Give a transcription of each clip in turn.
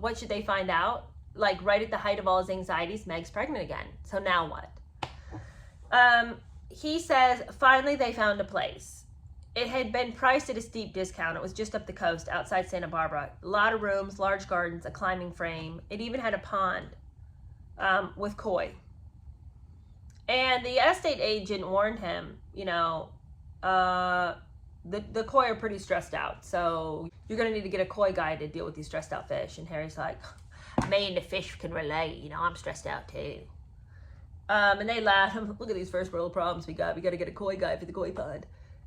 what should they find out? Like right at the height of all his anxieties, Meg's pregnant again. So now what? He says finally they found a place. It had been priced at a steep discount. It was just up the coast outside Santa Barbara. A lot of rooms, large gardens, a climbing frame. It even had a pond with koi. And the estate agent warned him, you know, the koi are pretty stressed out. So you're going to need to get a koi guy to deal with these stressed out fish. And Harry's like, me and the fish can relate. You know, I'm stressed out too. And they laugh. Look at these first world problems we got. We got to get a koi guy for the koi pond.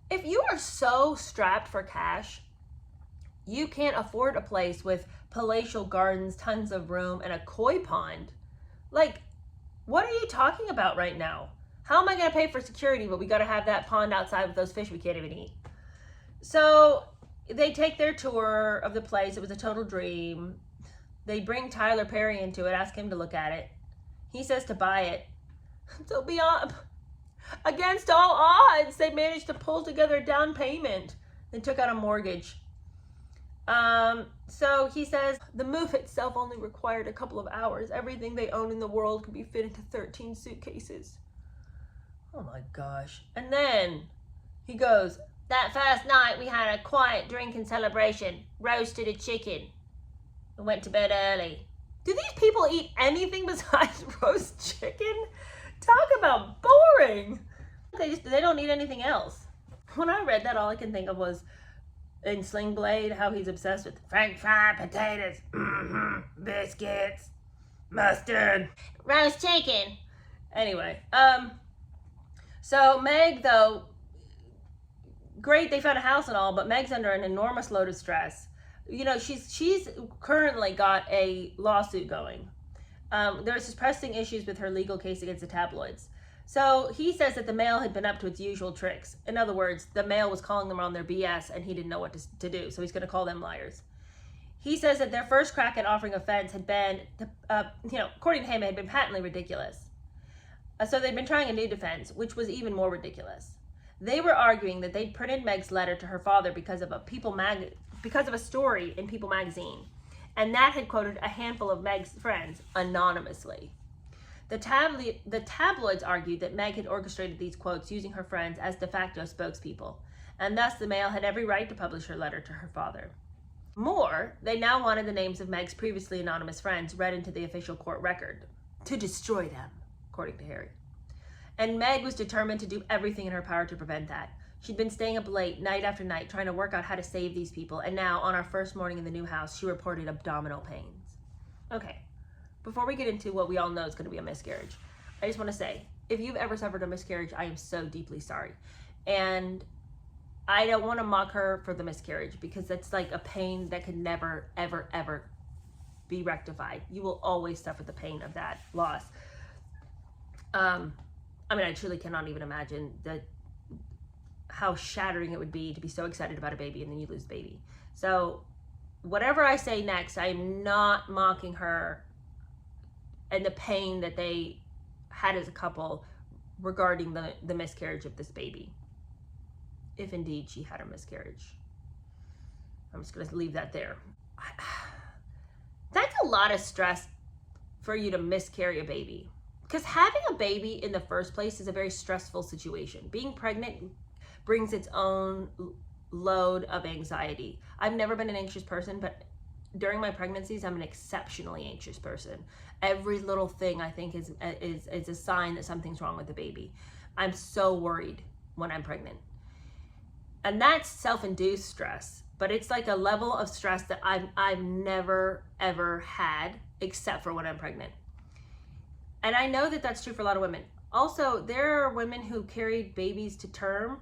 If you are so strapped for cash, you can't afford a place with palatial gardens, tons of room, and a koi pond. Like, what are you talking about right now? How am I going to pay for security, but we got to have that pond outside with those fish we can't even eat? So they take their tour of the place. It was a total dream. They bring Tyler Perry into it, ask him to look at it. He says to buy it. So beyond, against all odds, they managed to pull together a down payment and took out a mortgage. So he says the move itself only required a couple of hours. Everything they own in the world could be fit into 13 suitcases. Oh my gosh. And then he goes, that first night we had a quiet drinking celebration, roasted a chicken, and went to bed early. Do these people eat anything besides roast chicken? Talk about boring. They don't eat anything else. When I read that, all I can think of was in Sling Blade, how he's obsessed with French fried potatoes, biscuits, mustard, roast chicken. Anyway, so Meg, though, great, they found a house and all, but Meg's under an enormous load of stress. You know, she's currently got a lawsuit going. There's just pressing issues with her legal case against the tabloids. So he says that the Mail had been up to its usual tricks. In other words, the Mail was calling them on their BS and he didn't know what to do. So he's going to call them liars. He says that their first crack at offering a fence had been, according to him, it had been patently ridiculous. So they'd been trying a new defense, which was even more ridiculous. They were arguing that they'd printed Meg's letter to her father because of a story in People magazine. And that had quoted a handful of Meg's friends anonymously. The tabloids argued that Meg had orchestrated these quotes using her friends as de facto spokespeople, and thus the Mail had every right to publish her letter to her father. More, they now wanted the names of Meg's previously anonymous friends read into the official court record, to destroy them, according to Harry. And Meg was determined to do everything in her power to prevent that. She'd been staying up late, night after night, trying to work out how to save these people, and now, on our first morning in the new house, she reported abdominal pains. Okay, before we get into what we all know is going to be a miscarriage, I just want to say, if you've ever suffered a miscarriage, I am so deeply sorry. And I don't want to mock her for the miscarriage, because that's like a pain that could never, ever, ever be rectified. You will always suffer the pain of that loss. I truly cannot even imagine how shattering it would be to be so excited about a baby and then you lose the baby. So whatever I say next, I am not mocking her and the pain that they had as a couple regarding the miscarriage of this baby. If indeed she had a miscarriage. I'm just going to leave that there. That's a lot of stress for you to miscarry a baby. Because having a baby in the first place is a very stressful situation. Being pregnant brings its own load of anxiety. I've never been an anxious person, but during my pregnancies, I'm an exceptionally anxious person. Every little thing I think is a sign that something's wrong with the baby. I'm so worried when I'm pregnant. And that's self-induced stress, but it's like a level of stress that I've never, ever had, except for when I'm pregnant. And I know that that's true for a lot of women. Also, there are women who carried babies to term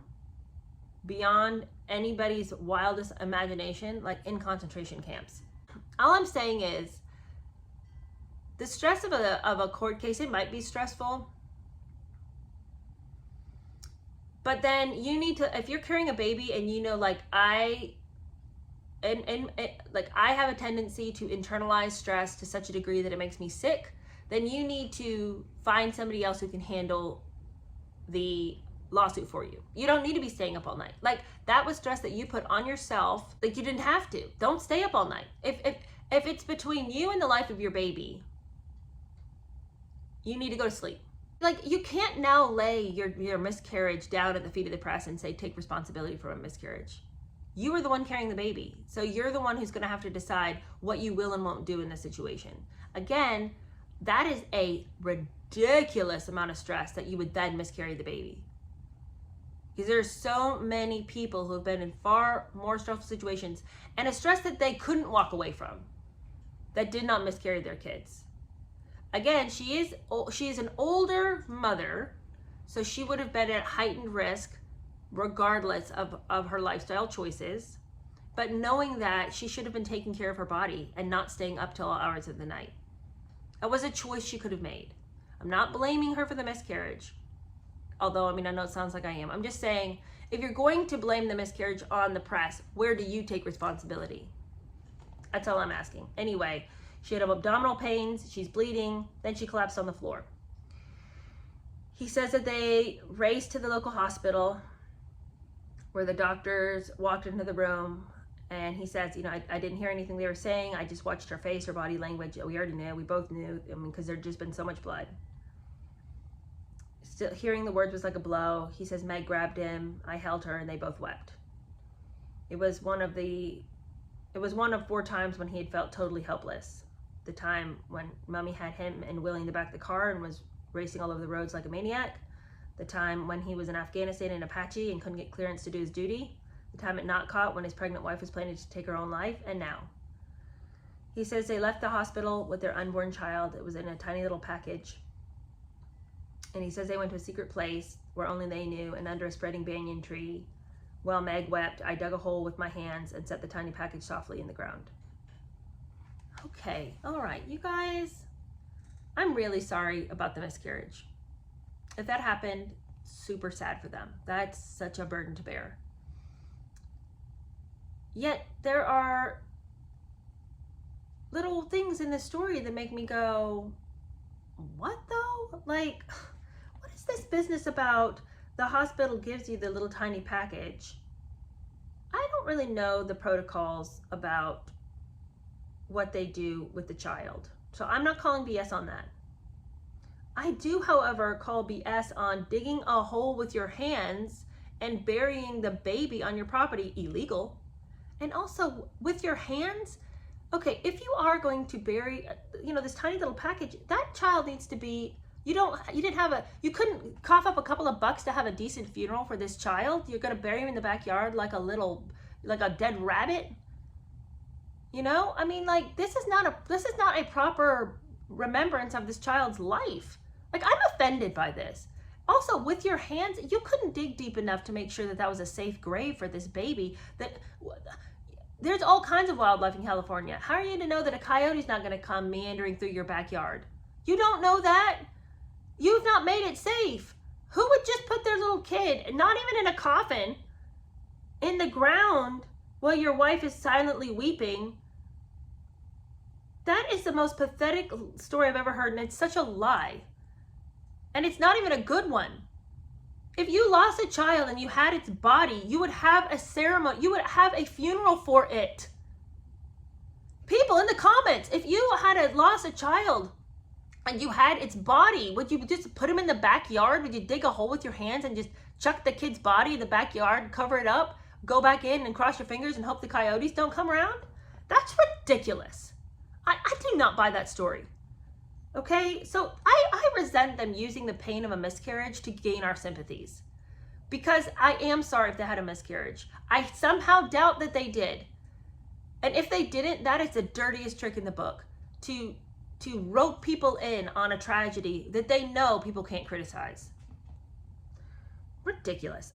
beyond anybody's wildest imagination, like in concentration camps. All I'm saying is, the stress of a court case, it might be stressful, but then you need to, if you're carrying a baby and you know, like I have a tendency to internalize stress to such a degree that it makes me sick, then you need to find somebody else who can handle the lawsuit for you. You don't need to be staying up all night. Like, that was stress that you put on yourself. Like, you didn't have to. Don't stay up all night. If it's between you and the life of your baby, you need to go to sleep. Like, you can't now lay your miscarriage down at the feet of the press and say, take responsibility for a miscarriage. You are the one carrying the baby. So you're the one who's going to have to decide what you will and won't do in this situation. Again, that is a ridiculous amount of stress that you would then miscarry the baby. Because there's so many people who have been in far more stressful situations and a stress that they couldn't walk away from that did not miscarry their kids. Again, she is an older mother, so she would have been at heightened risk regardless of her lifestyle choices. But knowing that, she should have been taking care of her body and not staying up till all hours of the night. That was a choice she could have made. I'm not blaming her for the miscarriage. Although, I mean, I know it sounds like I am. I'm just saying, if you're going to blame the miscarriage on the press, where do you take responsibility? That's all I'm asking. Anyway, she had abdominal pains, she's bleeding, then she collapsed on the floor. He says that they raced to the local hospital where the doctors walked into the room, and he says, you know, I didn't hear anything they were saying. I just watched her face, her body language. We already knew, we both knew, I mean, because there'd just been so much blood. Still, hearing the words was like a blow. He says Meg grabbed him, I held her, and they both wept. It was one of 4 times when he had felt totally helpless. The time when Mommy had him and Willie in the back of the car and was racing all over the roads like a maniac. The time when he was in Afghanistan in Apache and couldn't get clearance to do his duty. The time at Notcott when his pregnant wife was planning to take her own life. And now. He says they left the hospital with their unborn child. It was in a tiny little package. And he says they went to a secret place where only they knew, and under a spreading banyan tree. While Meg wept, I dug a hole with my hands and set the tiny package softly in the ground. Okay, all right, you guys, I'm really sorry about the miscarriage. If that happened, super sad for them. That's such a burden to bear. Yet there are little things in this story that make me go, what though? Like, what is this business about the hospital gives you the little tiny package? I don't really know the protocols about what they do with the child. So I'm not calling BS on that. I do, however, call BS on digging a hole with your hands and burying the baby on your property illegal. And also with your hands, okay, if you are going to bury, you know, this tiny little package, that child needs to be, you couldn't cough up a couple of bucks to have a decent funeral for this child. You're going to bury him in the backyard like a dead rabbit. You know, I mean, like, this is not a proper remembrance of this child's life. Like, I'm offended by this. Also, with your hands, you couldn't dig deep enough to make sure that that was a safe grave for this baby. There's all kinds of wildlife in California. How are you to know that a coyote's not going to come meandering through your backyard? You don't know that. You've not made it safe. Who would just put their little kid, not even in a coffin, in the ground while your wife is silently weeping? That is the most pathetic story I've ever heard, and it's such a lie. And it's not even a good one. If you lost a child and you had its body, you would have a ceremony, you would have a funeral for it. People in the comments, if you had lost a child and you had its body, would you just put him in the backyard? Would you dig a hole with your hands and just chuck the kid's body in the backyard, cover it up, go back in and cross your fingers and hope the coyotes don't come around? That's ridiculous. I do not buy that story. Okay, so I resent them using the pain of a miscarriage to gain our sympathies. Because I am sorry if they had a miscarriage. I somehow doubt that they did. And if they didn't, that is the dirtiest trick in the book. To rope people in on a tragedy that they know people can't criticize. Ridiculous.